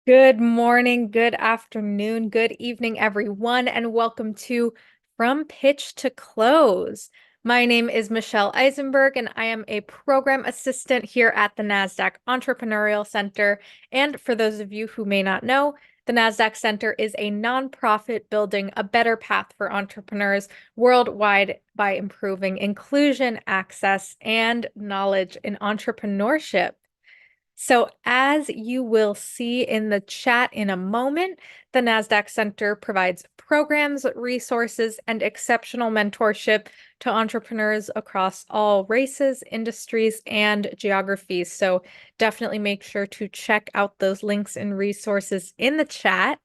Good morning, good afternoon, good evening, everyone, and welcome to From Pitch to Close. My name is Michelle Eisenberg, and I am a program assistant here at the NASDAQ Entrepreneurial Center. And for those of you who may not know, the NASDAQ Center is a nonprofit building a better path for entrepreneurs worldwide by improving inclusion, access, and knowledge in entrepreneurship. So, as you will see in the chat in a moment, the NASDAQ Center provides programs, resources, and exceptional mentorship to entrepreneurs across all races, industries, and geographies. So, definitely make sure to check out those links and resources in the chat.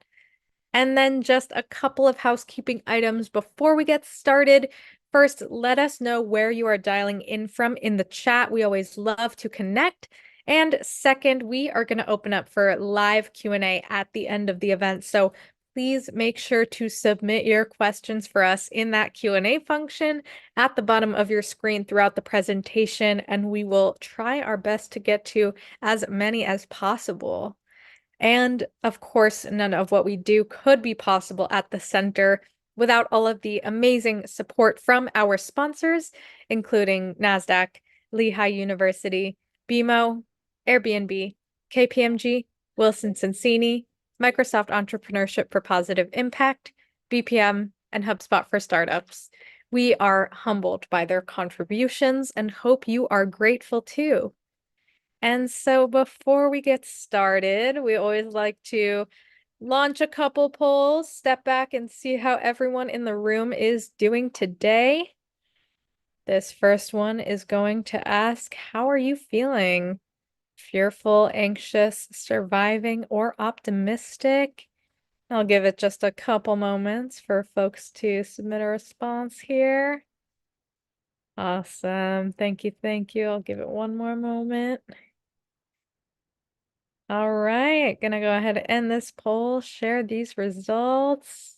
And then just a couple of housekeeping items before we get started. First, let us know where you are dialing in from in the chat. We always love to connect. And second, we are going to open up for live Q&A at the end of the event. So please make sure to submit your questions for us in that Q&A function at the bottom of your screen throughout the presentation, and we will try our best to get to as many as possible. And of course, none of what we do could be possible at the center without all of the amazing support from our sponsors, including NASDAQ, Lehigh University, BMO, Airbnb, KPMG, Wilson Sonsini, Microsoft Entrepreneurship for Positive Impact, BPM, and HubSpot for Startups. We are humbled by their contributions and hope you are grateful too. And so before we get started, we always like to launch a couple polls, step back and see how everyone in the room is doing today. This first one is going to ask, how are you feeling? Fearful, anxious, surviving, or optimistic? I'll give it just a couple moments for folks to submit a response here. Awesome. Thank you. Thank you. I'll give it one more moment. All right, gonna go ahead and end this poll, share these results.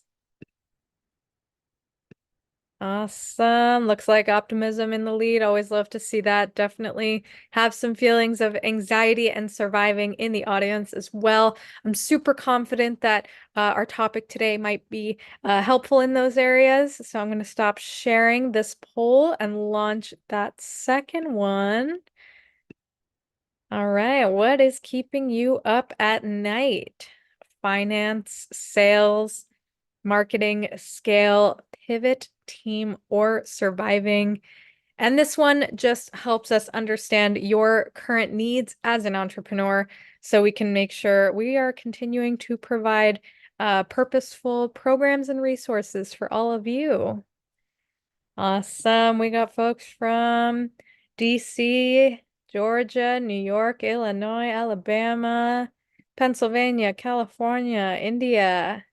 Awesome. Looks like optimism in the lead. Always love to see that. Definitely have some feelings of anxiety and surviving in the audience as well. I'm super confident that our topic today might be helpful in those areas. So I'm going to stop sharing this poll and launch that second one. All right, what is keeping you up at night? Finance, sales, marketing, scale, pivot, team, or surviving? And this one just helps us understand your current needs as an entrepreneur so we can make sure we are continuing to provide purposeful programs and resources for all of you. Awesome. We got folks from DC, Georgia, New York, Illinois, Alabama, Pennsylvania, California, India,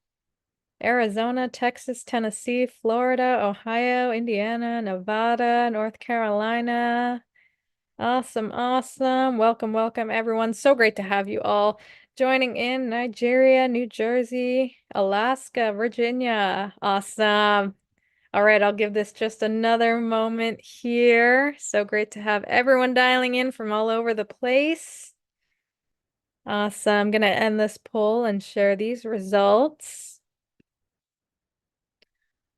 Arizona, Texas, Tennessee, Florida, Ohio, Indiana, Nevada, North Carolina. Awesome, awesome. Welcome, welcome, everyone. So great to have you all joining in. Nigeria, New Jersey, Alaska, Virginia. Awesome. All right, I'll give this just another moment here. So great to have everyone dialing in from all over the place. Awesome. I'm going to end this poll and share these results.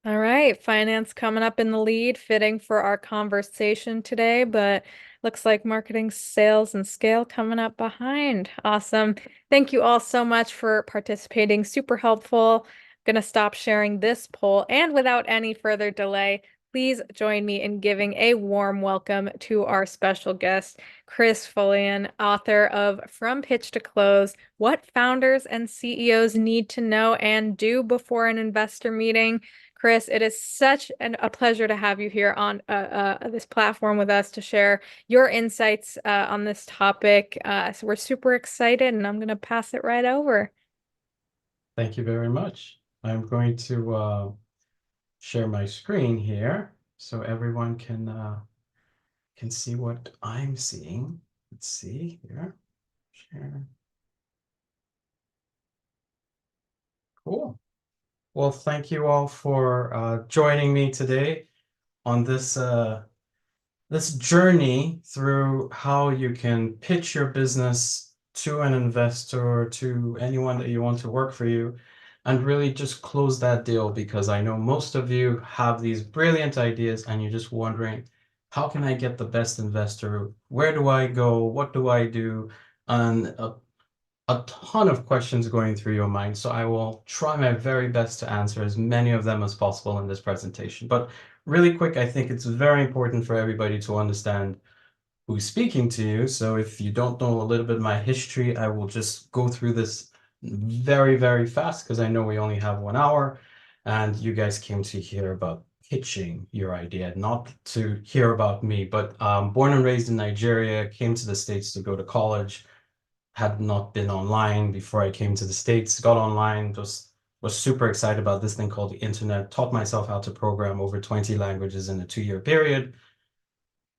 All right, finance coming up in the lead, fitting for our conversation today, but looks like marketing, sales, and scale coming up behind. Awesome. Thank you all so much for participating. Super helpful. Going to stop sharing this poll, and without any further delay, please join me in giving a warm welcome to our special guest, Chris Folayan, author of From Pitch to Close: What Founders and CEOs Need to Know and Do Before an Investor Meeting. Chris, it is such a pleasure to have you here on this platform with us to share your insights on this topic. So we're super excited, and I'm going to pass it right over. Thank you very much. I'm going to share my screen here so everyone can see what I'm seeing. Let's see here. Share. Cool. Well, thank you all for joining me today on this journey through how you can pitch your business to an investor, to anyone that you want to work for you, and really just close that deal, because I know most of you have these brilliant ideas and you're just wondering, how can I get the best investor? Where do I go? What do I do? And a ton of questions going through your mind. So I will try my very best to answer as many of them as possible in this presentation. But really quick, I think it's very important for everybody to understand who's speaking to you. So if you don't know a little bit of my history, I will just go through this very, very fast, because I know we only have 1 hour and you guys came to hear about pitching your idea, not to hear about me. But born and raised in Nigeria, came to the States to go to college, had not been online before I came to the States, got online, was super excited about this thing called the internet, taught myself how to program over 20 languages in a 2-year period.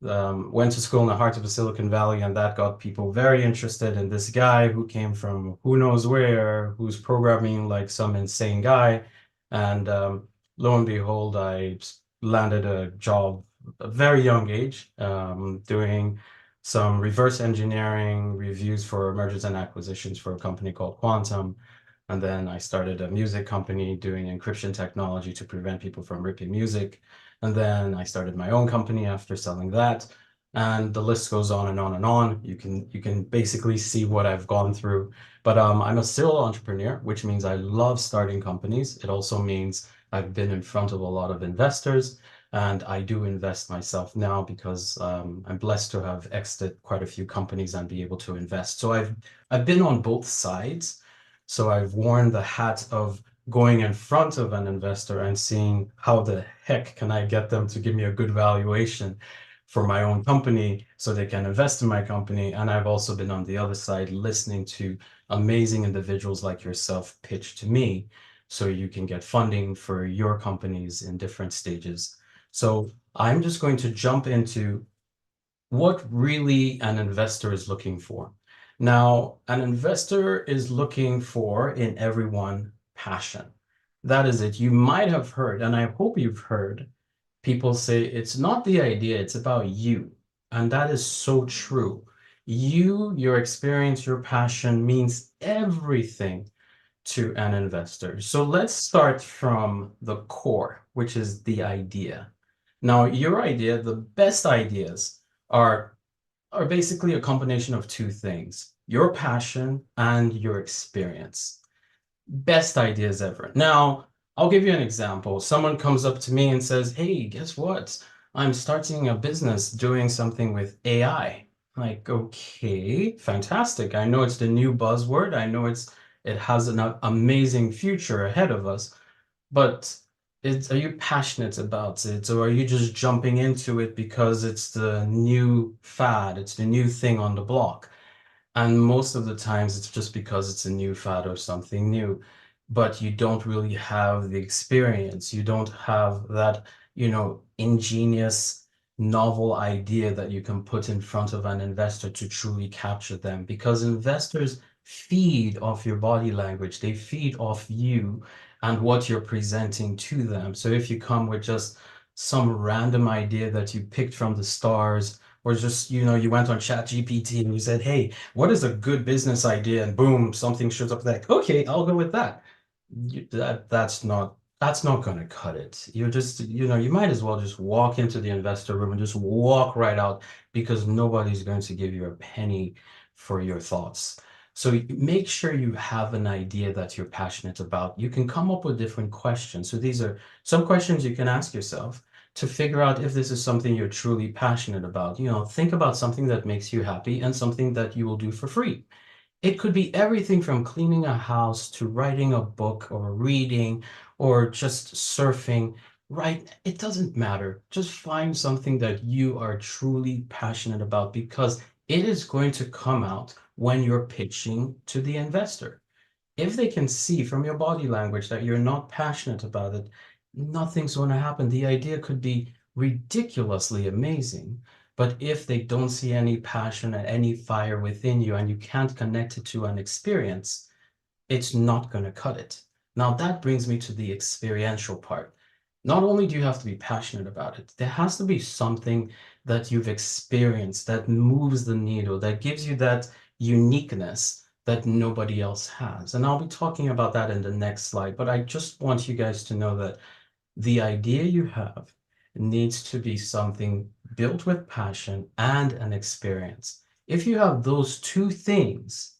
Went to school in the heart of the Silicon Valley, and that got people very interested in this guy who came from who knows where, who's programming like some insane guy. And lo and behold, I landed a job at a very young age, doing some reverse engineering reviews for mergers and acquisitions for a company called Quantum. And then I started a music company doing encryption technology to prevent people from ripping music. And then I started my own company after selling that. And the list goes on and on and on. You can basically see what I've gone through. But I'm a serial entrepreneur, which means I love starting companies. It also means I've been in front of a lot of investors, and I do invest myself now because I'm blessed to have exited quite a few companies and be able to invest. So I've been on both sides. So I've worn the hat of going in front of an investor and seeing how the heck can I get them to give me a good valuation for my own company so they can invest in my company. And I've also been on the other side listening to amazing individuals like yourself pitch to me so you can get funding for your companies in different stages. So I'm just going to jump into what really an investor is looking for. Now, an investor is looking for, in everyone, passion. That is it. You might have heard, and I hope you've heard, people say it's not the idea, it's about you. And that is so true. You, your experience, your passion means everything to an investor. So let's start from the core, which is the idea. Now, your idea, the best ideas are basically a combination of two things: your passion and your experience. Best ideas ever. Now, I'll give you an example. Someone comes up to me and says, "Hey, guess what? I'm starting a business doing something with AI." Like, okay, fantastic. I know it's the new buzzword. I know it has an amazing future ahead of us, but are you passionate about it, or are you just jumping into it because it's the new fad, it's the new thing on the block? And most of the times it's just because it's a new fad or something new, but you don't really have the experience. You don't have that, ingenious, novel idea that you can put in front of an investor to truly capture them, because investors feed off your body language. They feed off you and what you're presenting to them. So if you come with just some random idea that you picked from the stars, or just, you went on ChatGPT and you said, "Hey, what is a good business idea?" And boom, something shows up like, "Okay, I'll go with that." That's not going to cut it. You're just, you might as well just walk into the investor room and just walk right out, because nobody's going to give you a penny for your thoughts. So make sure you have an idea that you're passionate about. You can come up with different questions. So these are some questions you can ask yourself to figure out if this is something you're truly passionate about. Think about something that makes you happy and something that you will do for free. It could be everything from cleaning a house to writing a book or reading or just surfing, right? It doesn't matter. Just find something that you are truly passionate about, because it is going to come out when you're pitching to the investor. If they can see from your body language that you're not passionate about it, nothing's going to happen. The idea could be ridiculously amazing, but if they don't see any passion and any fire within you, and you can't connect it to an experience, it's not going to cut it. Now, that brings me to the experiential part. Not only do you have to be passionate about it, there has to be something that you've experienced that moves the needle, that gives you that uniqueness that nobody else has. And I'll be talking about that in the next slide, but I just want you guys to know that the idea you have needs to be something built with passion and an experience. If you have those two things,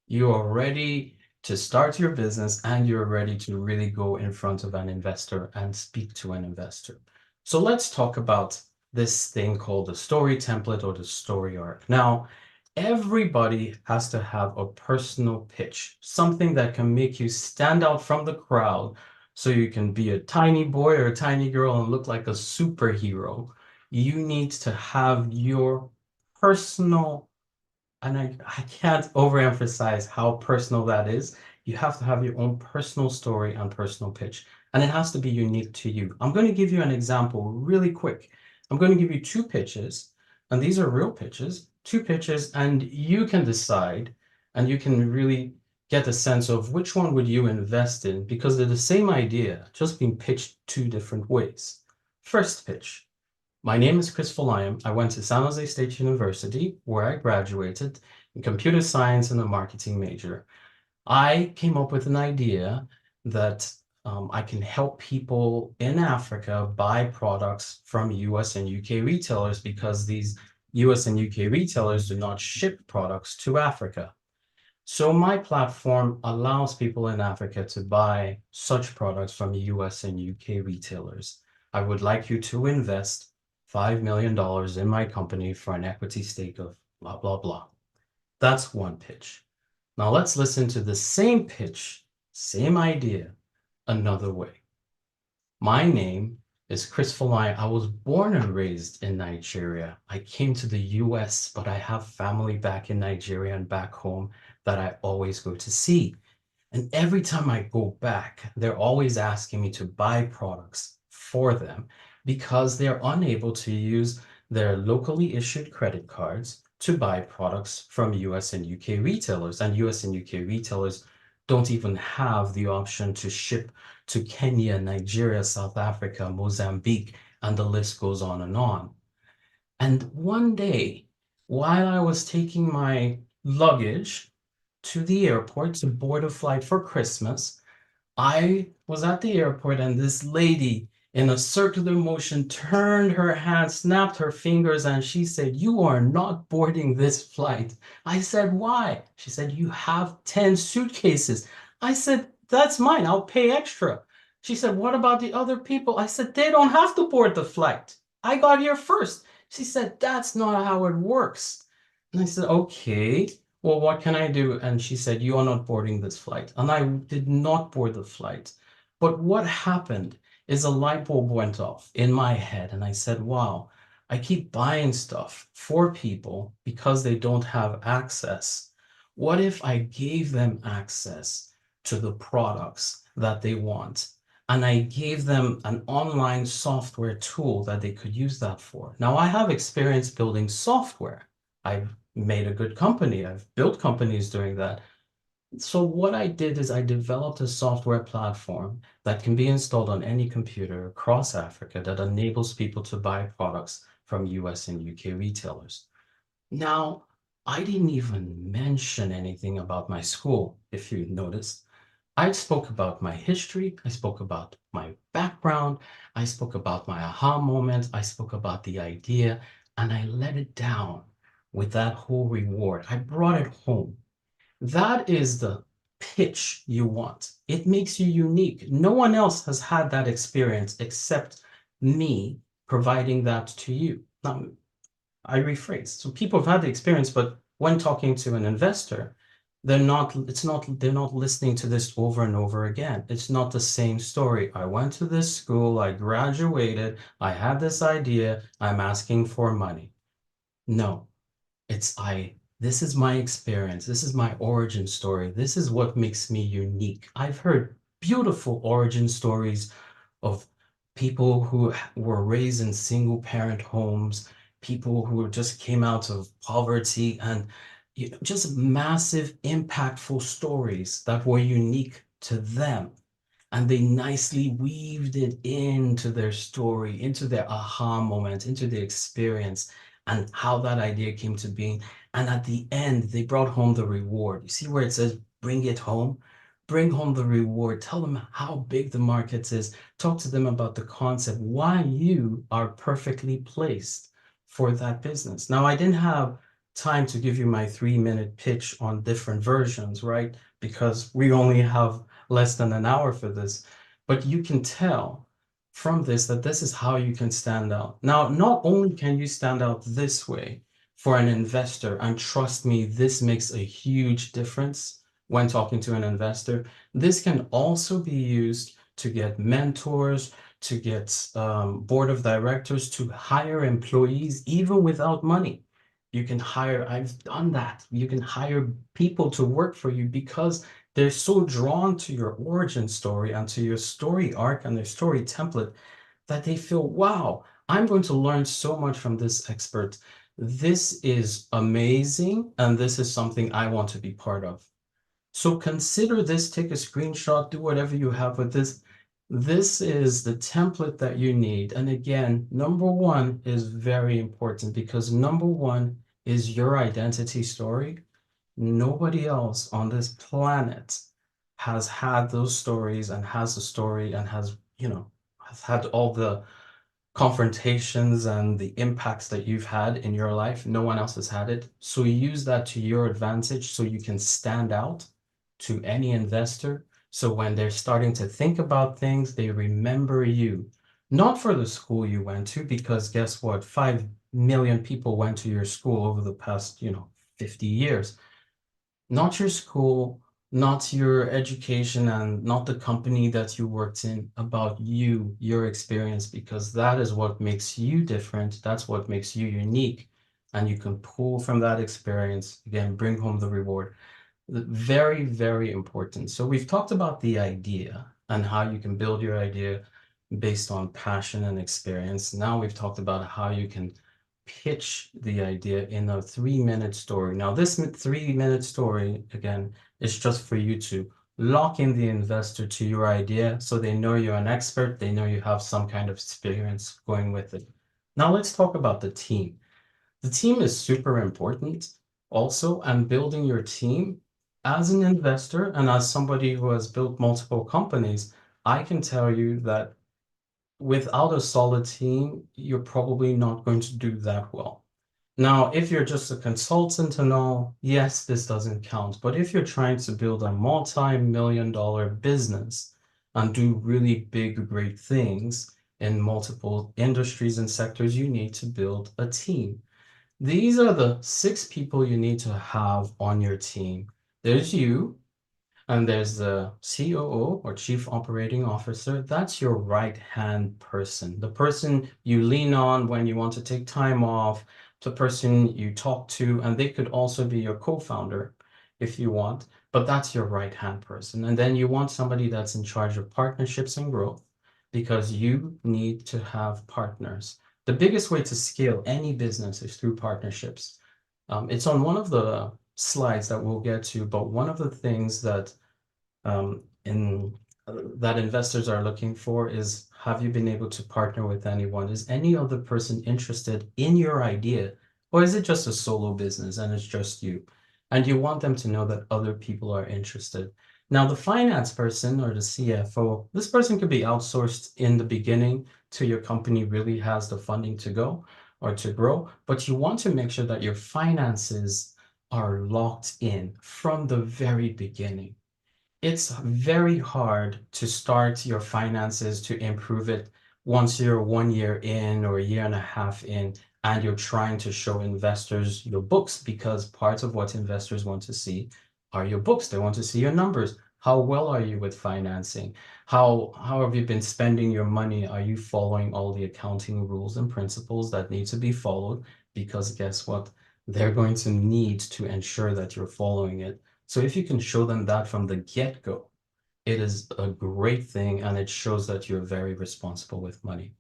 you are ready to start your business and you're ready to really go in front of an investor and speak to an investor. So let's talk about this thing called the story template or the story arc. Now, everybody has to have a personal pitch, something that can make you stand out from the crowd so you can be a tiny boy or a tiny girl and look like a superhero. You need to have your personal, and I can't overemphasize how personal that is. You have to have your own personal story and personal pitch, and it has to be unique to you. I'm going to give you an example really quick. I'm going to give you two pitches, and these are real pitches, two pitches, and you can decide, and you can really get a sense of which one would you invest in, because they're the same idea, just being pitched two different ways. First pitch. My name is Chris Folayan. I went to San Jose State University, where I graduated in computer science and a marketing major. I came up with an idea that I can help people in Africa buy products from US and UK retailers because these US and UK retailers do not ship products to Africa. So my platform allows people in Africa to buy such products from US and UK retailers. I would like you to invest $5 million in my company for an equity stake of blah, blah, blah. That's one pitch. Now let's listen to the same pitch, same idea, another way. My name is Chris Folayan. I was born and raised in Nigeria. I came to the US, but I have family back in Nigeria and back home that I always go to see. And every time I go back, they're always asking me to buy products for them because they're unable to use their locally issued credit cards to buy products from US and UK retailers. And US and UK retailers don't even have the option to ship to Kenya, Nigeria, South Africa, Mozambique, and the list goes on and on. And one day, while I was taking my luggage to the airport to board a flight for Christmas, I was at the airport and this lady in a circular motion turned her hand, snapped her fingers, and she said, "You are not boarding this flight." I said, "Why?" She said, "You have 10 suitcases." I said, "That's mine. I'll pay extra." She said, "What about the other people?" I said, "They don't have to board the flight. I got here first." She said, "That's not how it works." And I said, "Okay. Well, what can I do?" And she said, "You are not boarding this flight." And I did not board the flight. But what happened is a light bulb went off in my head. And I said, wow, I keep buying stuff for people because they don't have access. What if I gave them access to the products that they want? And I gave them an online software tool that they could use that for. Now, I have experience building software. I've made a good company. I've built companies doing that. So what I did is I developed a software platform that can be installed on any computer across Africa that enables people to buy products from US and UK retailers. Now, I didn't even mention anything about my school, if you noticed. I spoke about my history, I spoke about my background, I spoke about my aha moment, I spoke about the idea, and I let it down with that whole reward. I brought it home. That is the pitch you want. It makes you unique. No one else has had that experience except me providing that to you. Now, I rephrase. So people have had the experience, but when talking to an investor, they're not listening to this over and over again. It's not the same story. I went to this school, I graduated, I had this idea, I'm asking for money. No, this is my experience. This is my origin story. This is what makes me unique. I've heard beautiful origin stories of people who were raised in single parent homes, people who just came out of poverty, and just massive, impactful stories that were unique to them. And they nicely weaved it into their story, into their aha moment, into the experience, and how that idea came to being. And at the end, they brought home the reward. You see where it says, bring it home? Bring home the reward. Tell them how big the market is. Talk to them about the concept, why you are perfectly placed for that business. Now, I didn't have time to give you my 3-minute pitch on different versions, right? Because we only have less than an hour for this. But you can tell from this that this is how you can stand out. Now, not only can you stand out this way, for an investor, and trust me, this makes a huge difference when talking to an investor. This can also be used to get mentors, to get board of directors, to hire employees, even without money. You can hire, I've done that. You can hire people to work for you because they're so drawn to your origin story and to your story arc and their story template that they feel, wow, I'm going to learn so much from this expert. This is amazing, and this is something I want to be part of. So consider this, take a screenshot, do whatever you have with this. This is the template that you need. And again, number one is very important because number one is your identity story. Nobody else on this planet has had those stories and has a story and has, has had all the confrontations and the impacts that you've had in your life. No one else has had it. So use that to your advantage so you can stand out to any investor. So when they're starting to think about things, they remember you. Not for the school you went to, because guess what? 5 million people went to your school over the past, 50 years. Not your school, not your education, and not the company that you worked in, about you, your experience, because that is what makes you different. That's what makes you unique. And you can pull from that experience, again, bring home the reward. Very, very important. So we've talked about the idea and how you can build your idea based on passion and experience. Now we've talked about how you can pitch the idea in a 3-minute story. Now this 3-minute story, again, is just for you to lock in the investor to your idea so they know you're an expert, they know you have some kind of experience going with it. Now let's talk about the team. The team is super important also, and building your team. As an investor and as somebody who has built multiple companies, I can tell you that without a solid team, you're probably not going to do that well. Now, if you're just a consultant and all, yes, this doesn't count. But if you're trying to build a multi-million-dollar business and do really big, great things in multiple industries and sectors, you need to build a team. These are the 6 people you need to have on your team. There's you, and there's the COO or Chief Operating Officer. That's your right-hand person, the person you lean on when you want to take time off, the person you talk to, and they could also be your co-founder if you want, but that's your right-hand person. And then you want somebody that's in charge of partnerships and growth because you need to have partners. The biggest way to scale any business is through partnerships. It's on one of the slides that we'll get to, but one of the things that in that investors are looking for is, have you been able to partner with anyone? Is any other person interested in your idea, or is it just a solo business and it's just you? And you want them to know that other people are interested. Now, the finance person or the CFO, this person could be outsourced in the beginning till your company really has the funding to go or to grow, but you want to make sure that your finances are locked in from the very beginning. It's very hard to start your finances to improve it once you're 1 year in or a year and a half in, and you're trying to show investors your books, because part of what investors want to see are your books. They want to see your numbers. How well are you with financing? How have you been spending your money? Are you following all the accounting rules and principles that need to be followed? Because guess what? They're going to need to ensure that you're following it. So if you can show them that from the get-go, it is a great thing, and it shows that you're very responsible with money.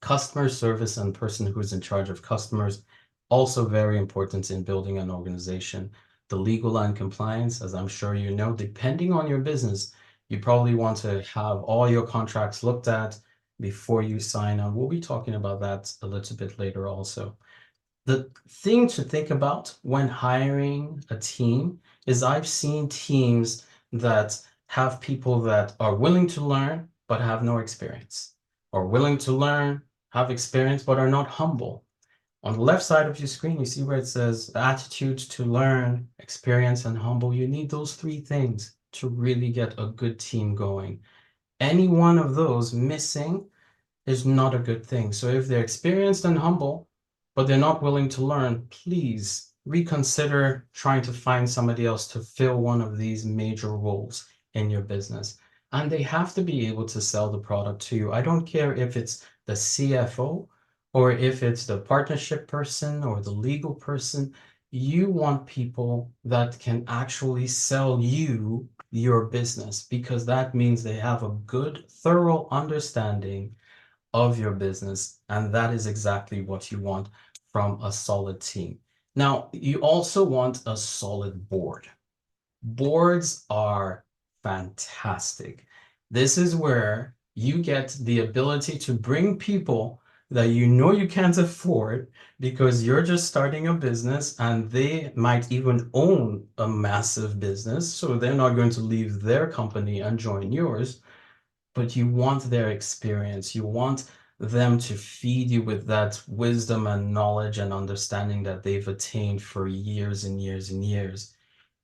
Customer service and person who's in charge of customers, also very important in building an organization. The legal and compliance, as I'm sure you know, depending on your business, you probably want to have all your contracts looked at before you sign on. We'll be talking about that a little bit later also. The thing to think about when hiring a team is I've seen teams that have people that are willing to learn but have no experience, or willing to learn, have experience but are not humble. On the left side of your screen, you see where it says attitude to learn, experience, and humble. You need those three things to really get a good team going. Any one of those missing is not a good thing. So if they're experienced and humble, but they're not willing to learn, please reconsider trying to find somebody else to fill one of these major roles in your business. And they have to be able to sell the product to you. I don't care if it's the CFO or if it's the partnership person or the legal person. You want people that can actually sell you your business, because that means they have a good, thorough understanding of your business. And that is exactly what you want from a solid team. Now, you also want a solid board. Boards are fantastic. This is where you get the ability to bring people that you know you can't afford because you're just starting a business, and they might even own a massive business. So they're not going to leave their company and join yours, but you want their experience. You want them to feed you with that wisdom and knowledge and understanding that they've attained for years and years and years.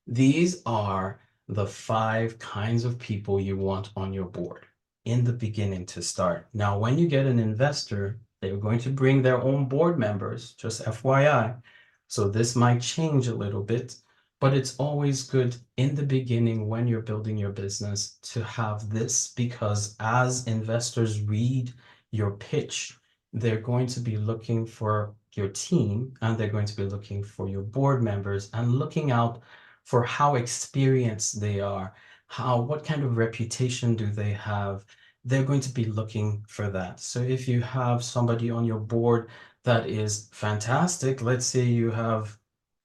These are the 5 kinds of people you want on your board in the beginning to start. Now, when you get an investor, they're going to bring their own board members, just FYI. So this might change a little bit, but it's always good in the beginning when you're building your business to have this, because as investors read your pitch, they're going to be looking for your team, and they're going to be looking for your board members and looking out for how experienced they are, what kind of reputation do they have. They're going to be looking for that. So if you have somebody on your board that is fantastic, let's say you have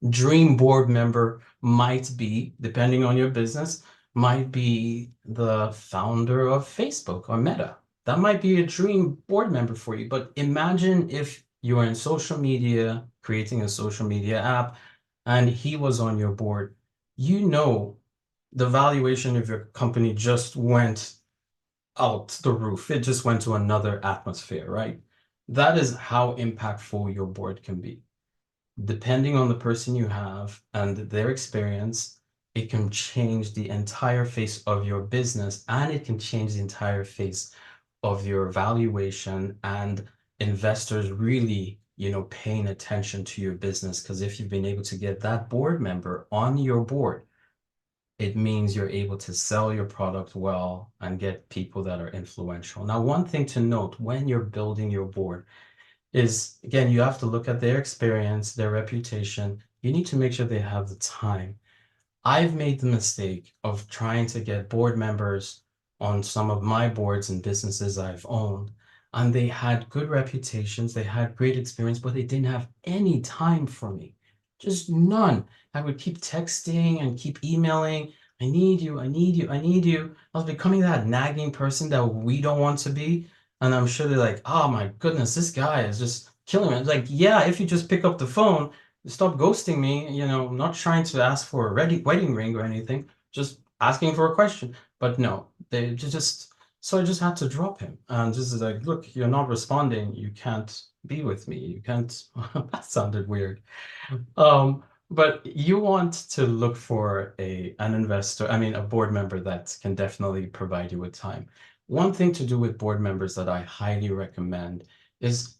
dream board member might be, depending on your business, might be the founder of Facebook or Meta. That might be a dream board member for you. But imagine if you are in social media, creating a social media app, and he was on your board. You know, the valuation of your company just went out the roof. It just went to another atmosphere, right? That is how impactful your board can be. Depending on the person you have and their experience, it can change the entire face of your business, and it can change the entire face of your valuation and investors really, paying attention to your business. Because if you've been able to get that board member on your board, it means you're able to sell your product well and get people that are influential. Now, one thing to note when you're building your board is, again, you have to look at their experience, their reputation. You need to make sure they have the time. I've made the mistake of trying to get board members on some of my boards and businesses I've owned, and they had good reputations, they had great experience, but they didn't have any time for me. Just none. I would keep texting and keep emailing. I need you, I need you, I need you. I was becoming that nagging person that we don't want to be. And I'm sure they're like, oh my goodness, this guy is just killing me. It's like, yeah, if you just pick up the phone, stop ghosting me. I'm not trying to ask for a wedding ring or anything, just asking for a question. But no, they just, so I just had to drop him. And just like, look, you're not responding. You can't be with me. You can't, that sounded weird. But you want to look for an investor, I mean, a board member that can definitely provide you with time. One thing to do with board members that I highly recommend is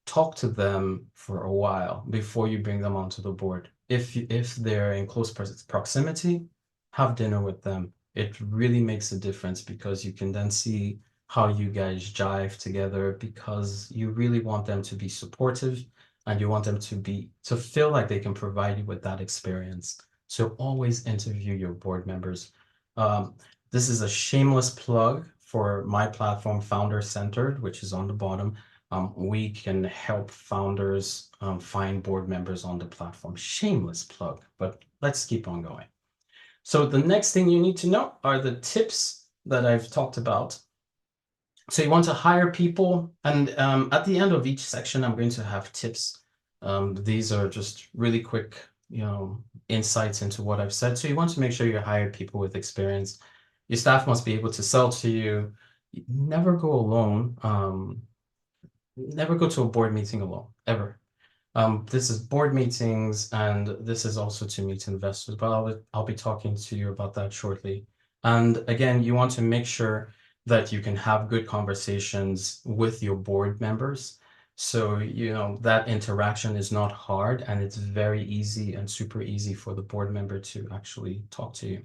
talk to them for a while before you bring them onto the board. If they're in close proximity, have dinner with them. It really makes a difference, because you can then see how you guys jive together, because you really want them to be supportive and you want them to feel like they can provide you with that experience. So always interview your board members. This is a shameless plug for my platform, Founder Centered, which is on the bottom. We can help founders find board members on the platform. Shameless plug, but let's keep on going. So the next thing you need to know are the tips that I've talked about. So you want to hire people, and at the end of each section, I'm going to have tips These are just really quick, insights into what I've said. So you want to make sure you hire people with experience. Your staff must be able to sell to you. Never go alone. Never go to a board meeting alone, ever. This is board meetings, and this is also to meet investors, but I'll be talking to you about that shortly. And again, you want to make sure that you can have good conversations with your board members. So, that interaction is not hard, and it's very easy and super easy for the board member to actually talk to you.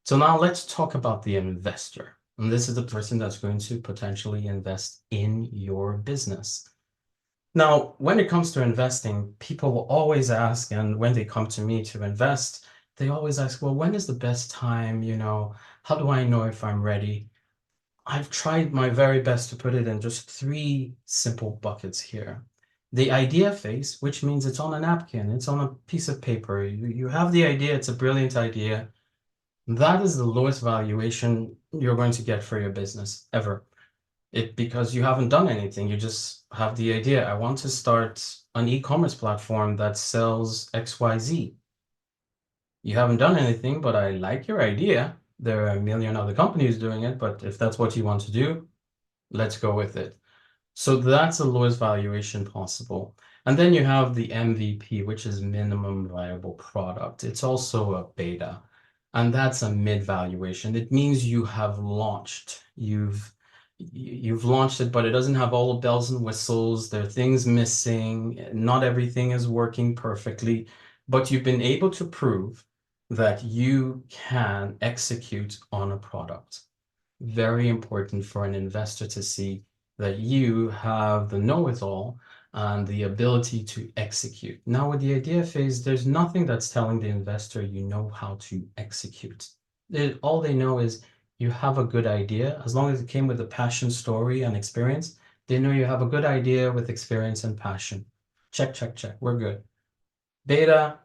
So now let's talk about the investor. And this is the person that's going to potentially invest in your business. Now, when it comes to investing, people will always ask, and when they come to me to invest, they always ask, well, when is the best time? How do I know if I'm ready? I've tried my very best to put it in just three simple buckets here. The idea phase, which means it's on a napkin, it's on a piece of paper. You have the idea, it's a brilliant idea. That is the lowest valuation you're going to get for your business ever. Because you haven't done anything. You just have the idea. I want to start an e-commerce platform that sells XYZ. You haven't done anything, but I like your idea. There are a million other companies doing it, but if that's what you want to do, let's go with it. So that's the lowest valuation possible. And then you have the MVP, which is minimum viable product. It's also a beta, and that's a mid valuation. It means you have launched. You've launched it, but it doesn't have all the bells and whistles. There are things missing. Not everything is working perfectly, but you've been able to prove that you can execute on a product. Very important for an investor to see that you have the know-it-all and the ability to execute. Now, with the idea phase, there's nothing that's telling the investor you know how to execute. All they know is you have a good idea. As long as it came with a passion story and experience, they know you have a good idea with experience and passion. Check, check, check. We're good. Beta,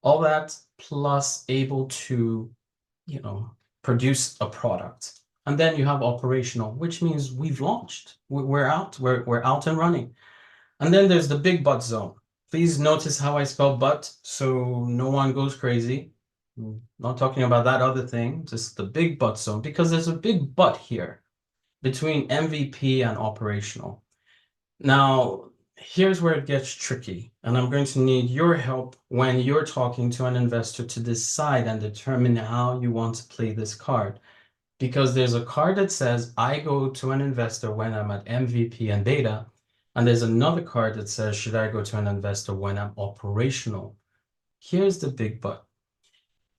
all that, plus able to, produce a product. And then you have operational, which means we've launched. We're out. We're out and running. And then there's the big but zone. Please notice how I spell but so no one goes crazy. Not talking about that other thing, just the big but zone, because there's a big but here between MVP and operational. Now, here's where it gets tricky, and I'm going to need your help when you're talking to an investor to decide and determine how you want to play this card. Because there's a card that says, I go to an investor when I'm at MVP and beta, and there's another card that says, should I go to an investor when I'm operational? Here's the big but.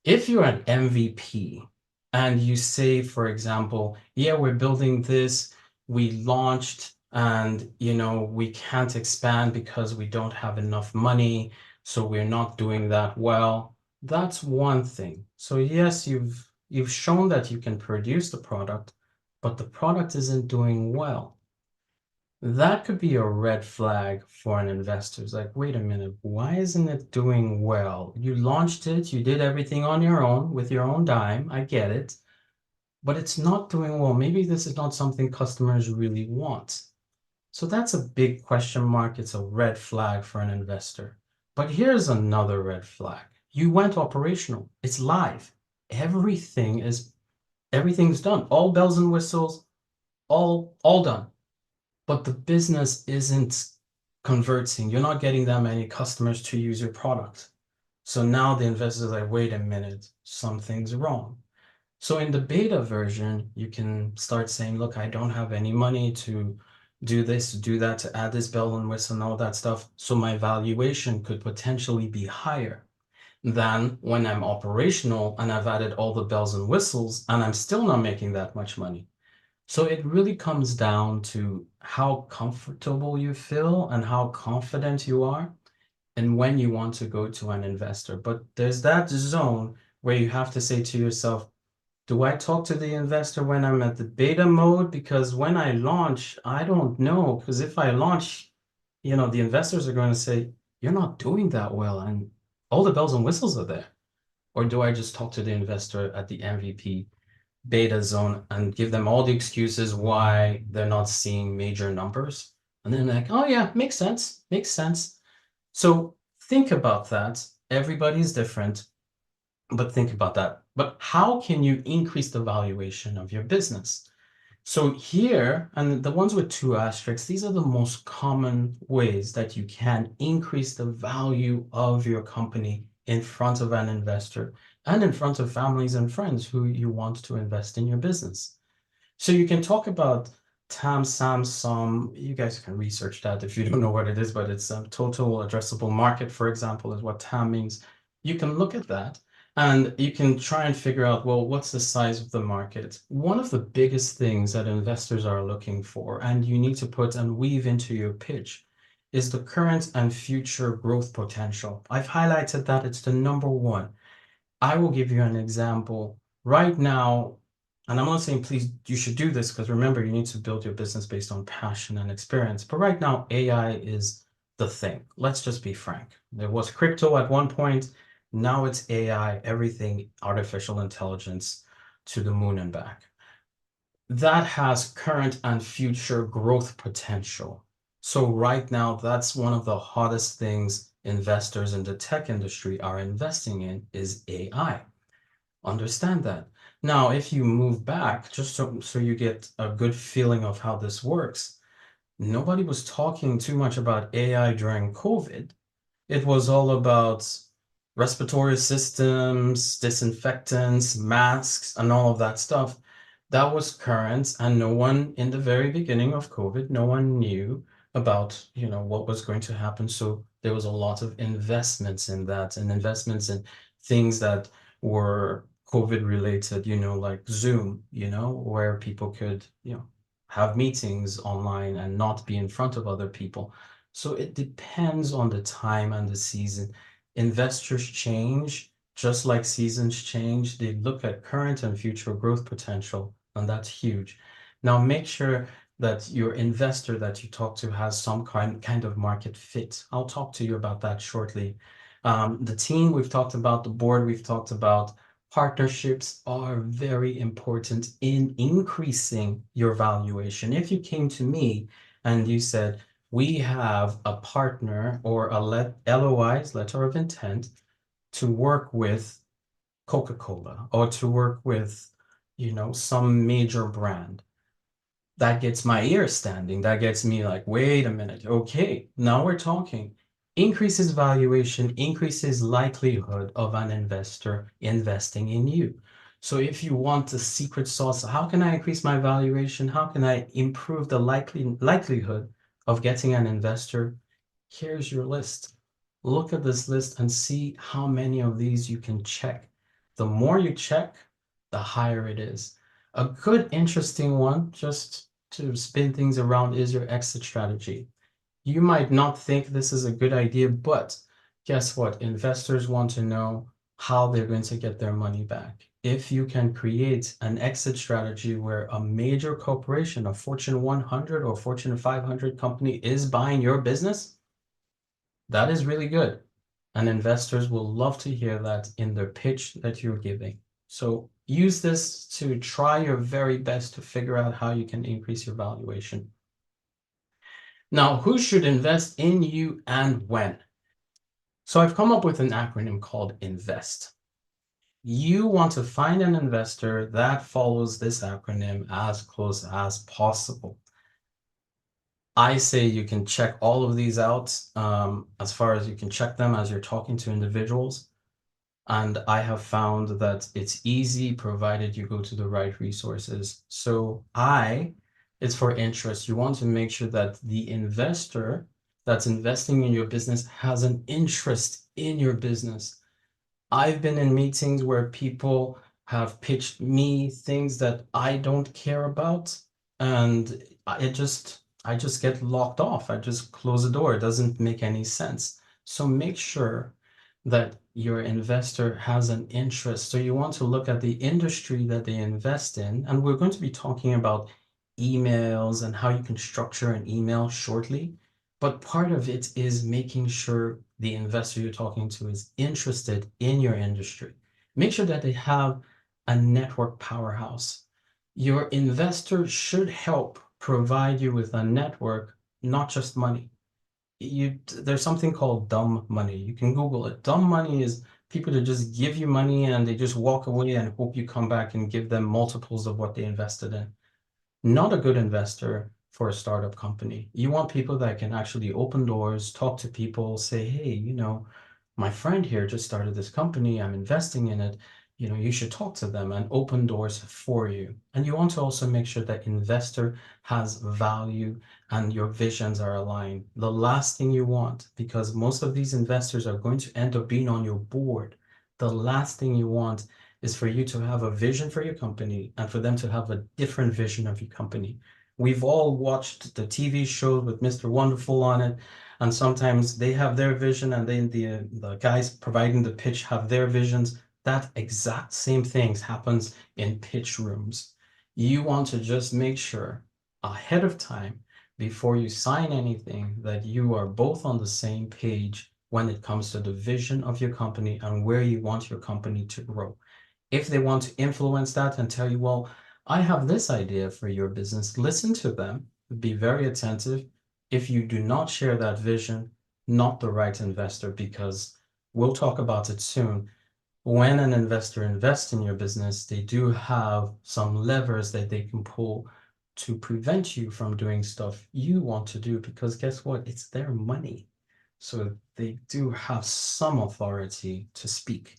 If you're an MVP and you say, for example, yeah, we're building this, we launched, and we can't expand because we don't have enough money, so we're not doing that well, that's one thing. So yes, you've shown that you can produce the product, but the product isn't doing well. That could be a red flag for an investor. It's like, wait a minute, why isn't it doing well? You launched it, you did everything on your own with your own dime. I get it, but it's not doing well. Maybe this is not something customers really want. So that's a big question mark. It's a red flag for an investor. But here's another red flag. You went operational. It's live. Everything's done. All bells and whistles, all done. But the business isn't converting. You're not getting that many customers to use your product. So now the investors are like, wait a minute, something's wrong. So in the beta version, you can start saying, look, I don't have any money to do this, do that, to add this bell and whistle and all that stuff. So my valuation could potentially be higher than when I'm operational and I've added all the bells and whistles and I'm still not making that much money. So it really comes down to how comfortable you feel and how confident you are and when you want to go to an investor. But there's that zone where you have to say to yourself, do I talk to the investor when I'm at the beta mode? Because when I launch, I don't know. Because if I launch, the investors are going to say, you're not doing that well. And all the bells and whistles are there. Or do I just talk to the investor at the MVP beta zone and give them all the excuses why they're not seeing major numbers? And then like, oh yeah, makes sense, makes sense. So think about that. Everybody's different, but think about that. But how can you increase the valuation of your business? So here, and the ones with two asterisks, these are the most common ways that you can increase the value of your company in front of an investor and in front of families and friends who you want to invest in your business. So you can talk about TAM, SAM, SOM. You guys can research that if you don't know what it is, but it's a total addressable market, for example, is what TAM means. You can look at that and you can try and figure out, well, what's the size of the market? One of the biggest things that investors are looking for, and you need to put and weave into your pitch, is the current and future growth potential. I've highlighted that it's the number one. I will give you an example. Right now, and I'm not saying please you should do this because remember, you need to build your business based on passion and experience. But right now, AI is the thing. Let's just be frank. There was crypto at one point. Now it's AI, everything artificial intelligence to the moon and back. That has current and future growth potential. So right now, that's one of the hottest things investors in the tech industry are investing in is AI. Understand that. Now, if you move back, just so you get a good feeling of how this works, nobody was talking too much about AI during COVID. It was all about respiratory systems, disinfectants, masks, and all of that stuff. That was current, and no one in the very beginning of COVID, no one knew about, what was going to happen. So there was a lot of investments in that and investments in things that were COVID related, like Zoom, where people could, have meetings online and not be in front of other people. So it depends on the time and the season. Investors change, just like seasons change. They look at current and future growth potential, and that's huge. Now, make sure that your investor that you talk to has some kind of market fit. I'll talk to you about that shortly. The team we've talked about, the board we've talked about, partnerships are very important in increasing your valuation. If you came to me and you said, we have a partner or a LOIs, letter of intent, to work with Coca-Cola or to work with, some major brand. That gets my ear standing. That gets me like, wait a minute. Okay, now we're talking. Increases valuation, increases likelihood of an investor investing in you. So if you want the secret sauce, how can I increase my valuation? How can I improve the likelihood of getting an investor? Here's your list. Look at this list and see how many of these you can check. The more you check, the higher it is. A good, interesting one, just to spin things around, is your exit strategy. You might not think this is a good idea, but guess what? Investors want to know how they're going to get their money back. If you can create an exit strategy where a major corporation, a Fortune 100 or Fortune 500 company is buying your business, that is really good. And investors will love to hear that in their pitch that you're giving. So use this to try your very best to figure out how you can increase your valuation. Now, who should invest in you and when? So I've come up with an acronym called INVEST. You want to find an investor that follows this acronym as close as possible. I say you can check all of these out as far as you can check them as you're talking to individuals. And I have found that it's easy provided you go to the right resources. So it's for interest. You want to make sure that the investor that's investing in your business has an interest in your business. I've been in meetings where people have pitched me things that I don't care about, and I just get locked off. I just close the door. It doesn't make any sense. So make sure that your investor has an interest. So you want to look at the industry that they invest in, and we're going to be talking about emails and how you can structure an email shortly. But part of it is making sure the investor you're talking to is interested in your industry. Make sure that they have a network powerhouse. Your investor should help provide you with a network, not just money. there's something called dumb money. You can Google it. Dumb money is people that just give you money and they just walk away and hope you come back and give them multiples of what they invested in. Not a good investor for a startup company. You want people that can actually open doors, talk to people, say, hey, my friend here just started this company. I'm investing in it. You should talk to them and open doors for you. And you want to also make sure that investor has value and your visions are aligned. The last thing you want, because most of these investors are going to end up being on your board, the last thing you want is for you to have a vision for your company and for them to have a different vision of your company. We've all watched the TV shows with Mr. Wonderful on it, and sometimes they have their vision and then the guys providing the pitch have their visions. That exact same things happens in pitch rooms. You want to just make sure ahead of time before you sign anything that you are both on the same page when it comes to the vision of your company and where you want your company to grow. If they want to influence that and tell you, well, I have this idea for your business, listen to them, be very attentive. If you do not share that vision, not the right investor, because we'll talk about it soon. When an investor invests in your business, they do have some levers that they can pull to prevent you from doing stuff you want to do, because guess what? It's their money. So they do have some authority to speak.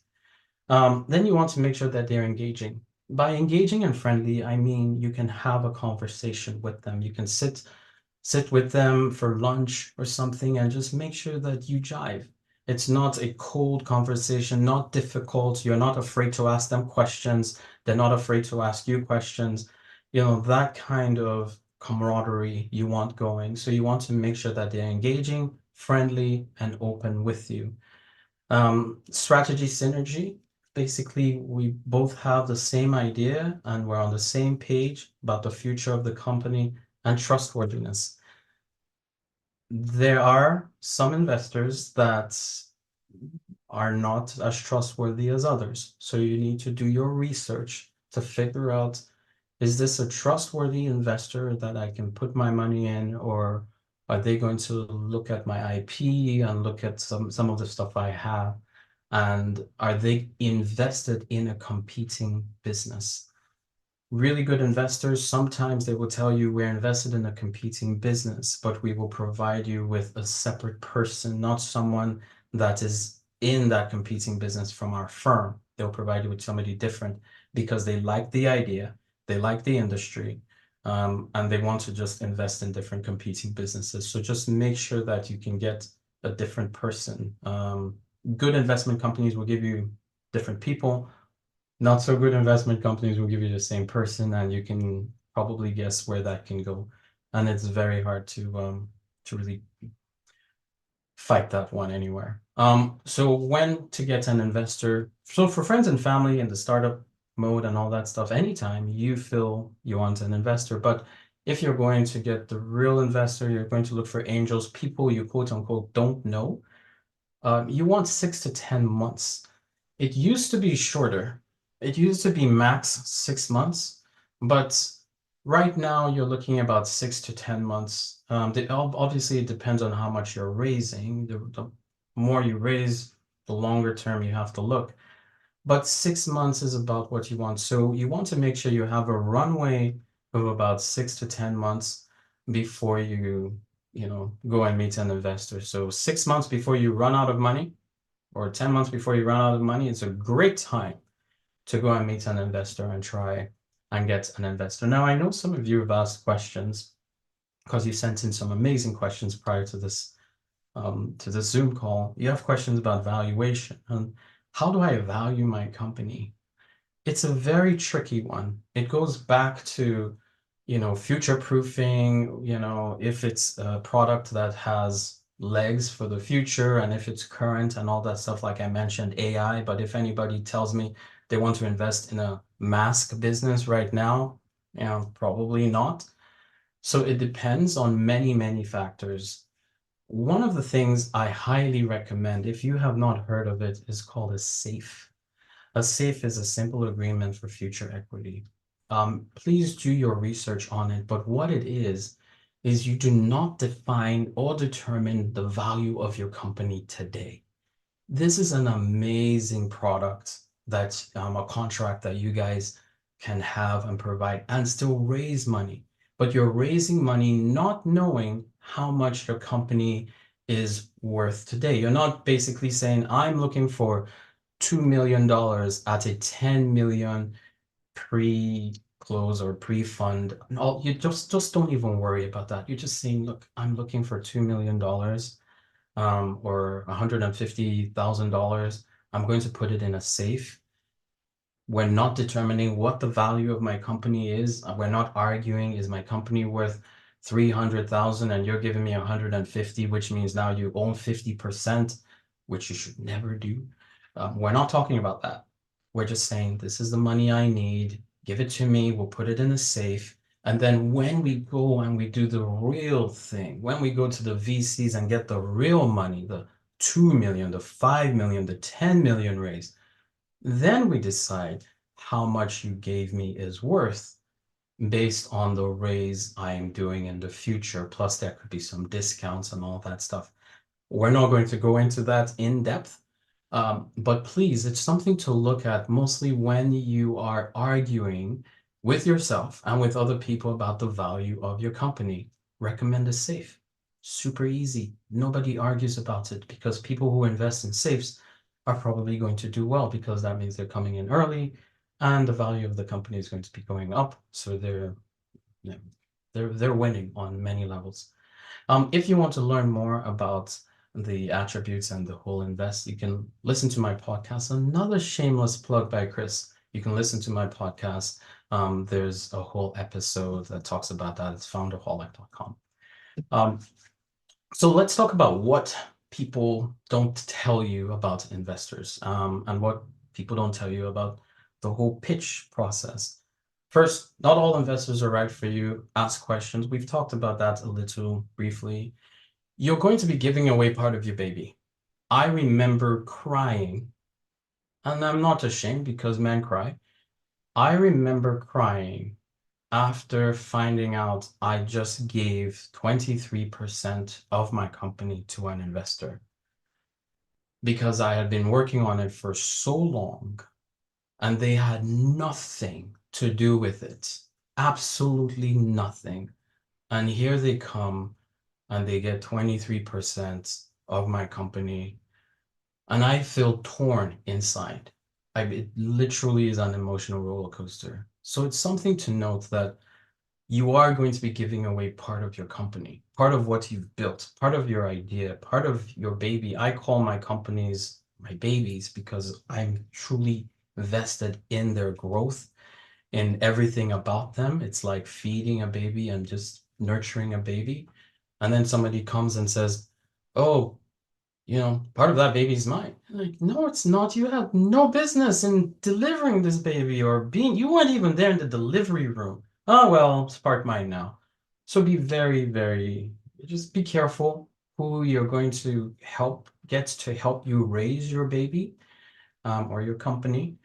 Then you want to make sure that they're engaging. By engaging and friendly, I mean you can have a conversation with them. You can sit with them for lunch or something and just make sure that you jive. It's not a cold conversation, not difficult. You're not afraid to ask them questions. They're not afraid to ask you questions. That kind of camaraderie you want going. So you want to make sure that they're engaging, friendly, and open with you. Strategy synergy. Basically, we both have the same idea and we're on the same page about the future of the company. And trustworthiness. There are some investors that are not as trustworthy as others. So you need to do your research to figure out, is this a trustworthy investor that I can put my money in, or are they going to look at my IP and look at some of the stuff I have? And are they invested in a competing business? Really good investors, sometimes they will tell you we're invested in a competing business, but we will provide you with a separate person, not someone that is in that competing business from our firm. They'll provide you with somebody different because they like the idea, they like the industry, and they want to just invest in different competing businesses. So just make sure that you can get a different person. Good investment companies will give you different people. Not so good investment companies will give you the same person, and you can probably guess where that can go. And it's very hard to really fight that one anywhere. So when to get an investor. So for friends and family in the startup mode and all that stuff, anytime you feel you want an investor, but if you're going to get the real investor, you're going to look for angels, people you quote unquote don't know. You want 6 to 10 months. It used to be shorter. It used to be max 6 months, but right now you're looking about 6 to 10 months. Obviously, it depends on how much you're raising. The more you raise, the longer term you have to look. But 6 months is about what you want. So you want to make sure you have a runway of about 6 to 10 months before go and meet an investor. So 6 months before you run out of money, or 10 months before you run out of money, it's a great time to go and meet an investor and try and get an investor. Now, I know some of you have asked questions because you sent in some amazing questions prior to this Zoom call. You have questions about valuation and how do I value my company? It's a very tricky one. It goes back to, future proofing, if it's a product that has legs for the future and if it's current and all that stuff, like I mentioned, AI. But if anybody tells me they want to invest in a mask business right now, probably not. So it depends on many, many factors. One of the things I highly recommend, if you have not heard of it, is called a SAFE. A SAFE is a simple agreement for future equity. Please do your research on it, but what it is is you do not define or determine the value of your company today. This is an amazing product that's a contract that you guys can have and provide and still raise money. But you're raising money not knowing how much your company is worth today. You're not basically saying, I'm looking for $2 million at a 10 million pre-close or pre-fund. No, you just don't even worry about that. You're just saying, look, I'm looking for $2 million or $150,000. I'm going to put it in a safe. We're not determining what the value of my company is. We're not arguing, is my company worth 300,000 and you're giving me 150, which means now you own 50%, which you should never do. We're not talking about that. We're just saying, this is the money I need. Give it to me. We'll put it in a safe. And then when we go and we do the real thing, when we go to the VCs and get the real money, the 2 million, the 5 million, the 10 million raise, then we decide how much you gave me is worth based on the raise I am doing in the future. Plus, there could be some discounts and all that stuff. We're not going to go into that in depth, but please, it's something to look at mostly when you are arguing with yourself and with other people about the value of your company. Recommend a safe. Super easy. Nobody argues about it because people who invest in safes are probably going to do well because that means they're coming in early and the value of the company is going to be going up. So they're winning on many levels. If you want to learn more about the attributes and the whole invest, you can listen to my podcast. Another shameless plug by Chris. You can listen to my podcast. There's a whole episode that talks about that. It's founderholic.com. So let's talk about what people don't tell you about investors, and what people don't tell you about the whole pitch process. First, not all investors are right for you. Ask questions. We've talked about that a little briefly. You're going to be giving away part of your baby. I remember crying, and I'm not ashamed because men cry. I remember crying after finding out I just gave 23% of my company to an investor because I had been working on it for so long and they had nothing to do with it. Absolutely nothing. And here they come and they get 23% of my company. And I feel torn inside. It literally is an emotional roller coaster. So it's something to note that you are going to be giving away part of your company, part of what you've built, part of your idea, part of your baby. I call my companies my babies because I'm truly vested in their growth, in everything about them. It's like feeding a baby and just nurturing a baby. And then somebody comes and says, oh, part of that baby is mine. Like, no, it's not. You have no business in delivering this baby or you weren't even there in the delivery room. Oh, well, it's part mine now. So be very, just be careful who you're going to gets to help you raise your baby, or your company.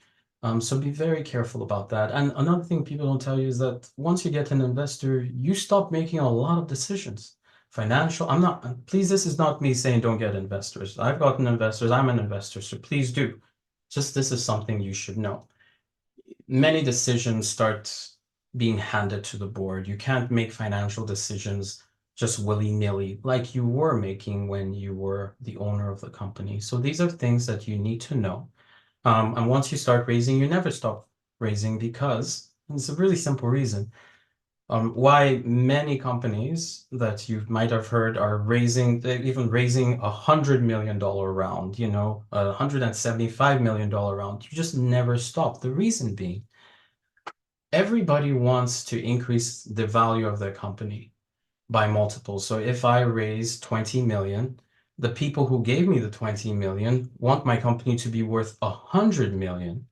So be very careful about that. And another thing people don't tell you is that once you get an investor, you stop making a lot of decisions. Please, this is not me saying don't get investors. I've gotten investors, I'm an investor, so please do. Just this is something you should know. Many decisions start being handed to the board. You can't make financial decisions just willy-nilly like you were making when you were the owner of the company. So these are things that you need to know. And once you start raising, you never stop raising because it's a really simple reason. Why many companies that you might have heard are even raising $100 million round, $175 million round. You just never stop. The reason being, everybody wants to increase the value of their company by multiples. So if I raise 20 million, the people who gave me the 20 million want my company to be worth 100 million.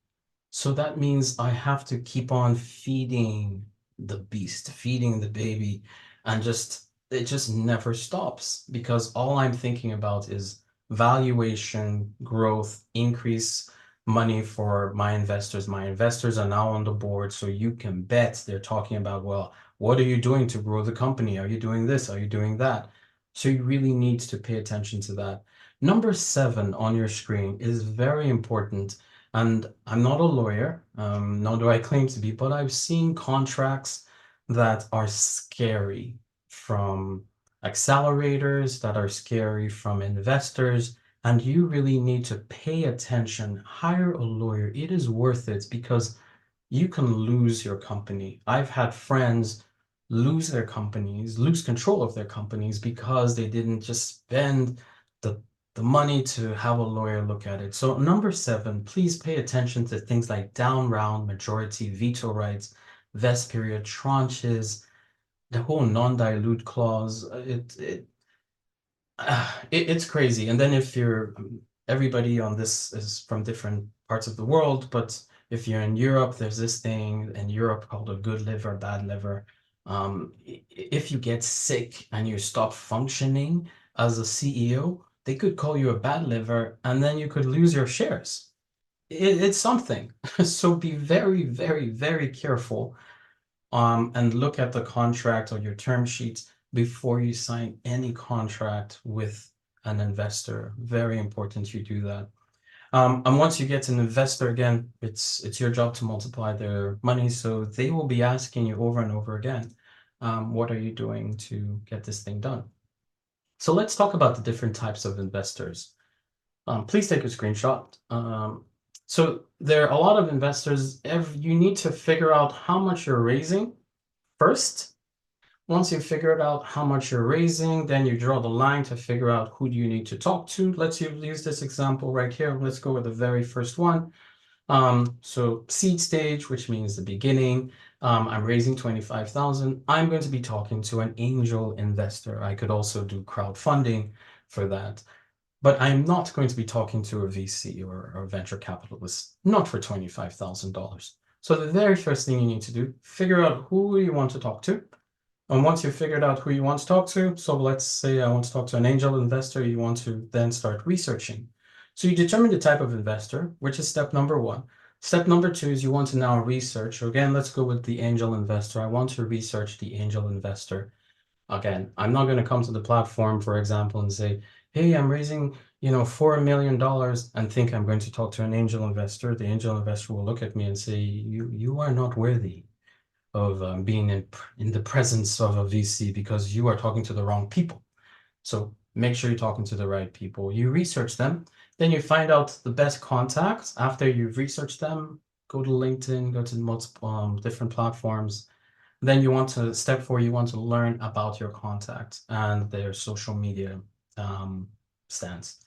So that means I have to keep on feeding the beast, feeding the baby, and it just never stops because all I'm thinking about is valuation, growth, increase money for my investors. My investors are now on the board, so you can bet they're talking about, well, what are you doing to grow the company? Are you doing this? Are you doing that? So you really need to pay attention to that. Number 7 on your screen is very important. And I'm not a lawyer, nor do I claim to be, but I've seen contracts that are scary from accelerators, that are scary from investors, and you really need to pay attention. Hire a lawyer. It is worth it because you can lose your company. I've had friends lose their companies, lose control of their companies because they didn't just spend the money to have a lawyer look at it. So number 7, please pay attention to things like down round, majority, veto rights, vest period, tranches, the whole non-dilute clause. It's crazy. And then if you're everybody on this is from different parts of the world, but if you're in Europe, there's this thing in Europe called a good liver, bad liver. If you get sick and you stop functioning as a CEO, they could call you a bad liver and then you could lose your shares. It's something. So be very, very, very careful and look at the contract or your term sheets before you sign any contract with an investor. Very important you do that. And once you get an investor, again, it's your job to multiply their money. So they will be asking you over and over again, what are you doing to get this thing done? So let's talk about the different types of investors. Please take a screenshot. So there are a lot of investors. You need to figure out how much you're raising first. Once you've figured out how much you're raising, then you draw the line to figure out who do you need to talk to. Let's use this example right here. Let's go with the very first one. So seed stage, which means the beginning. I'm raising 25,000. I'm going to be talking to an angel investor. I could also do crowdfunding for that. But I'm not going to be talking to a VC or a venture capitalist, not for $25,000. So the very first thing you need to do, figure out who you want to talk to. And once you've figured out who you want to talk to, so let's say I want to talk to an angel investor, you want to then start researching. So you determine the type of investor, which is step number 1. Step number 2 is you want to now research. Again, let's go with the angel investor. I want to research the angel investor. Again, I'm not going to come to the platform, for example, and say, hey, I'm raising, $4 million and think I'm going to talk to an angel investor. The angel investor will look at me and say, you are not worthy of being in the presence of a VC because you are talking to the wrong people. So make sure you're talking to the right people. You research them, then you find out the best contacts. After you've researched them, go to LinkedIn, go to multiple different platforms. Then step 4, you want to learn about your contacts and their social media stance.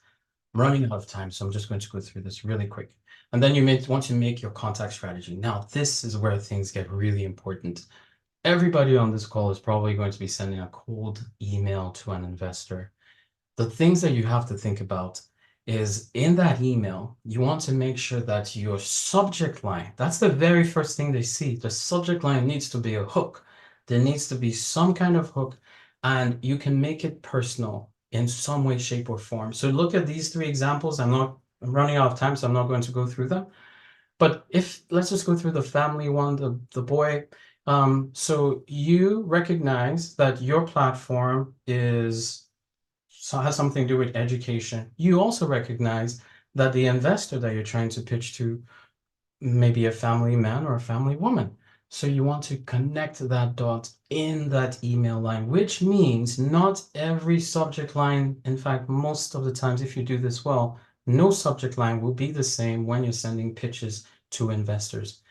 I'm running out of time, so I'm just going to go through this really quick. And then once you make your contact strategy. Now, this is where things get really important. Everybody on this call is probably going to be sending a cold email to an investor. The things that you have to think about is in that email, you want to make sure that your subject line, that's the very first thing they see. The subject line needs to be a hook. There needs to be some kind of hook, and you can make it personal in some way, shape, or form. So look at these 3 examples. I'm running out of time, so I'm not going to go through them. But let's just go through the family one, the boy. So you recognize that your platform has something to do with education. You also recognize that the investor that you're trying to pitch to may be a family man or a family woman. So you want to connect that dot in that email line, which means not every subject line, in fact, most of the times, if you do this well, no subject line will be the same when you're sending pitches to investors.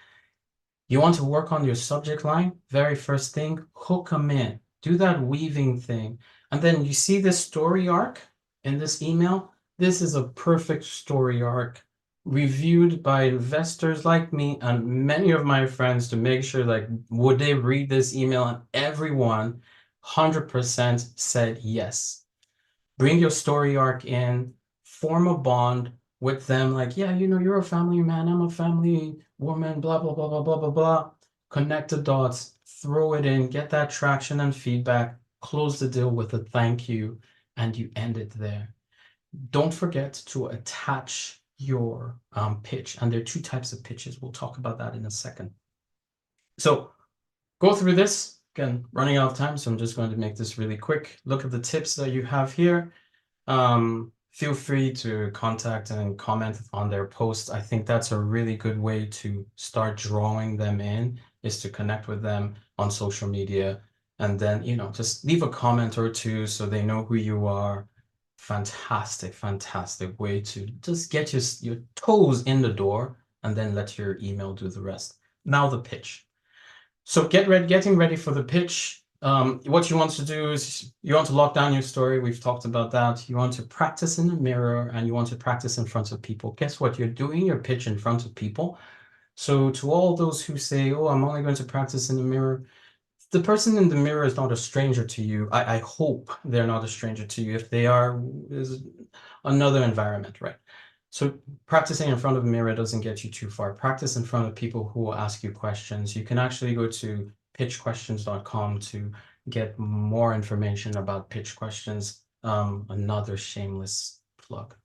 You want to work on your subject line. Very first thing, hook them in. Do that weaving thing. And then you see this story arc in this email. This is a perfect story arc reviewed by investors like me and many of my friends to make sure, like, would they read this email? And everyone 100% said yes. Bring your story arc in, form a bond with them, like, yeah, you're a family man, I'm a family woman, blah, blah, blah, blah, blah, blah, blah. Connect the dots, throw it in, get that traction and feedback, close the deal with a thank you, and you end it there. Don't forget to attach your pitch. And there are two types of pitches. We'll talk about that in a second. So go through this. Again, running out of time, so I'm just going to make this really quick. Look at the tips that you have here. Feel free to contact and comment on their posts. I think that's a really good way to start drawing them in, is to connect with them on social media. And then, just leave a comment or two so they know who you are. Fantastic, fantastic way to just get your toes in the door and then let your email do the rest. Now the pitch. So getting ready for the pitch. What you want to do is you want to lock down your story. We've talked about that. You want to practice in the mirror and you want to practice in front of people. Guess what? You're doing your pitch in front of people. So to all those who say, oh, I'm only going to practice in the mirror, the person in the mirror is not a stranger to you. I hope they're not a stranger to you. If they are, is another environment, right? So practicing in front of a mirror doesn't get you too far. Practice in front of people who will ask you questions. You can actually go to pitchquestions.com to get more information about pitch questions. Another shameless plug.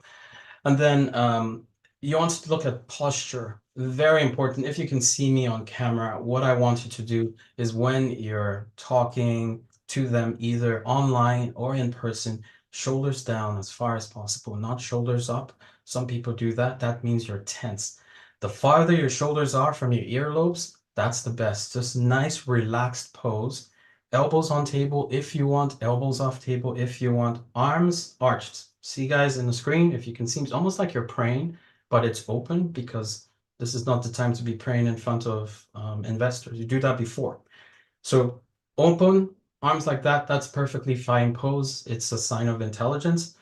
And then you want to look at posture. Very important. If you can see me on camera, what I want you to do is when you're talking to them, either online or in person, shoulders down as far as possible, not shoulders up. Some people do that. That means you're tense. The farther your shoulders are from your earlobes, that's the best. Just nice, relaxed pose. Elbows on table if you want, elbows off table if you want, arms arched. See, guys, in the screen, if you can see, it's almost like you're praying, but it's open because this is not the time to be praying in front of investors. You do that before. So open, arms like that, that's perfectly fine pose. It's a sign of intelligence.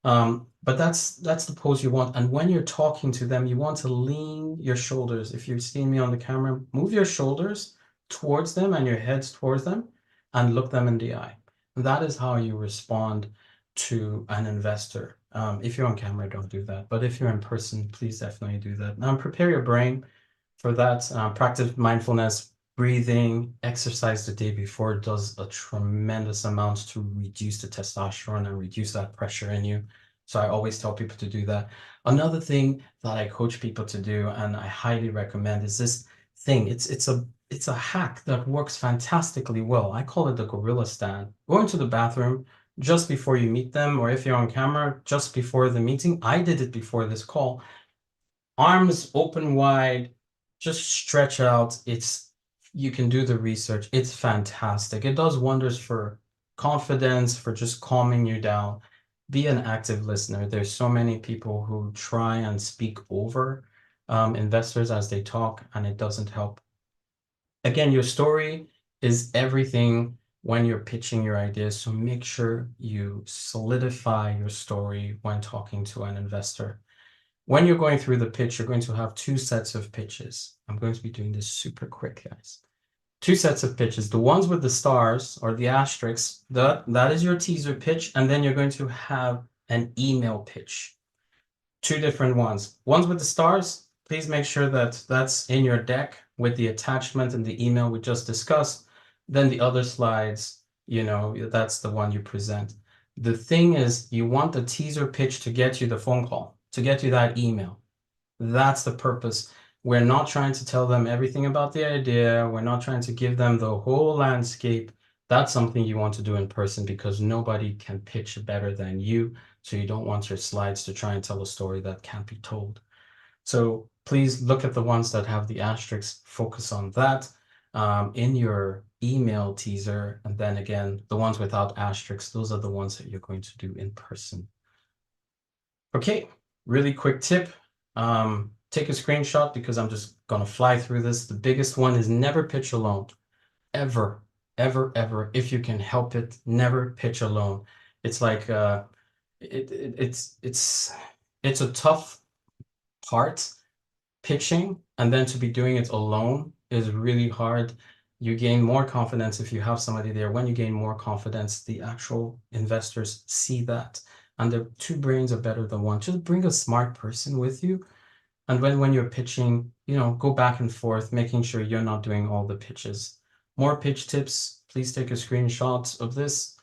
But that's the pose you want. And when you're talking to them, you want to lean your shoulders. If you're seeing me on the camera, move your shoulders towards them and your heads towards them and look them in the eye. And that is how you respond to an investor. If you're on camera, don't do that. But if you're in person, please definitely do that. Now prepare your brain for that. Practice mindfulness, breathing, exercise the day before does a tremendous amount to reduce the testosterone and reduce that pressure in you. So I always tell people to do that. Another thing that I coach people to do, and I highly recommend, is this thing. It's a hack that works fantastically well. I call it the gorilla stand. Go into the bathroom just before you meet them, or if you're on camera, just before the meeting. I did it before this call. Arms open wide, just stretch out. You can do the research. It's fantastic. It does wonders for confidence, for just calming you down. Be an active listener. There's so many people who try and speak over investors as they talk, and it doesn't help. Again, your story is everything when you're pitching your ideas. So make sure you solidify your story when talking to an investor. When you're going through the pitch, you're going to have two sets of pitches. I'm going to be doing this super quick, guys. Two sets of pitches. The ones with the stars or the asterisks, that is your teaser pitch. And then you're going to have an email pitch. Two different ones. Ones with the stars, please make sure that that's in your deck with the attachment and the email we just discussed. Then the other slides, that's the one you present. The thing is, you want the teaser pitch to get you the phone call, to get you that email. That's the purpose. We're not trying to tell them everything about the idea. We're not trying to give them the whole landscape. That's something you want to do in person because nobody can pitch better than you. So you don't want your slides to try and tell a story that can't be told. So please look at the ones that have the asterisks, focus on that in your email teaser. And then again, the ones without asterisks, those are the ones that you're going to do in person. Okay, really quick tip. Take a screenshot because I'm just going to fly through this. The biggest one is never pitch alone. Ever, ever, ever. If you can help it, never pitch alone. It's like it's a tough part, pitching, and then to be doing it alone is really hard. You gain more confidence if you have somebody there. When you gain more confidence, the actual investors see that. And the two brains are better than one. Just bring a smart person with you. And when you're pitching, go back and forth, making sure you're not doing all the pitches. More pitch tips, please take a screenshot of this.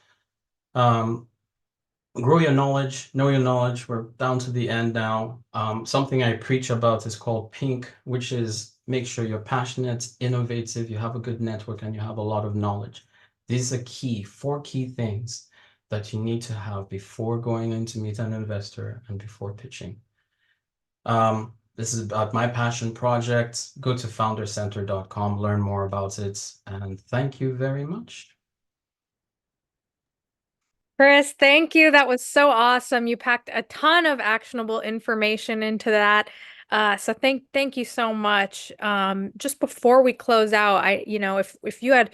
grow your knowledge, know your knowledge. We're down to the end now. Something I preach about is called pink, which is make sure you're passionate, innovative, you have a good network, and you have a lot of knowledge. These are four key things that you need to have before going in to meet an investor and before pitching. This is about my passion project. Go to foundercenter.com, learn more about it, and thank you very much. Chris, thank you. That was so awesome. You packed a ton of actionable information into that. So thank you so much. Just before we close out, if you had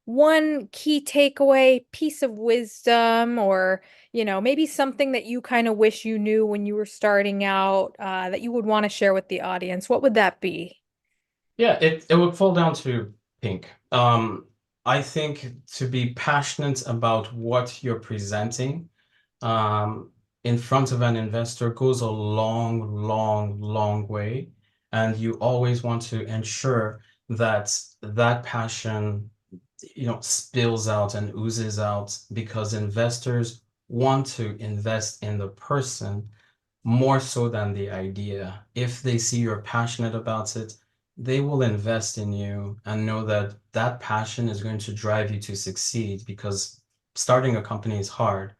one key takeaway, piece of wisdom, or maybe something that you kind of wish you knew when you were starting out, that you would want to share with the audience, what would that be? Yeah, it would fall down to pink. I think to be passionate about what you're presenting um, in front of an investor goes a long, long, long way. And you always want to ensure that that passion, spills out and oozes out because investors want to invest in the person more so than the idea. If they see you're passionate about it, they will invest in you and know that that passion is going to drive you to succeed because starting a company is hard.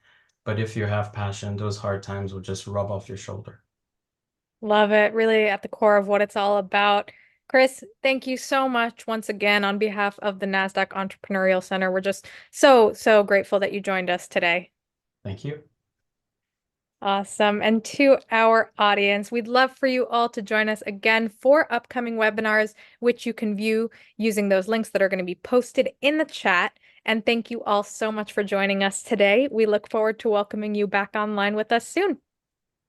But if you have passion, those hard times will just rub off your shoulder. Love it. Really at the core of what it's all about. Chris, thank you so much once again on behalf of the NASDAQ Entrepreneurial Center. We're just so grateful that you joined us today. Thank you. Awesome. And to our audience, we'd love for you all to join us again for upcoming webinars, which you can view using those links that are going to be posted in the chat. And thank you all so much for joining us today. We look forward to welcoming you back online with us soon.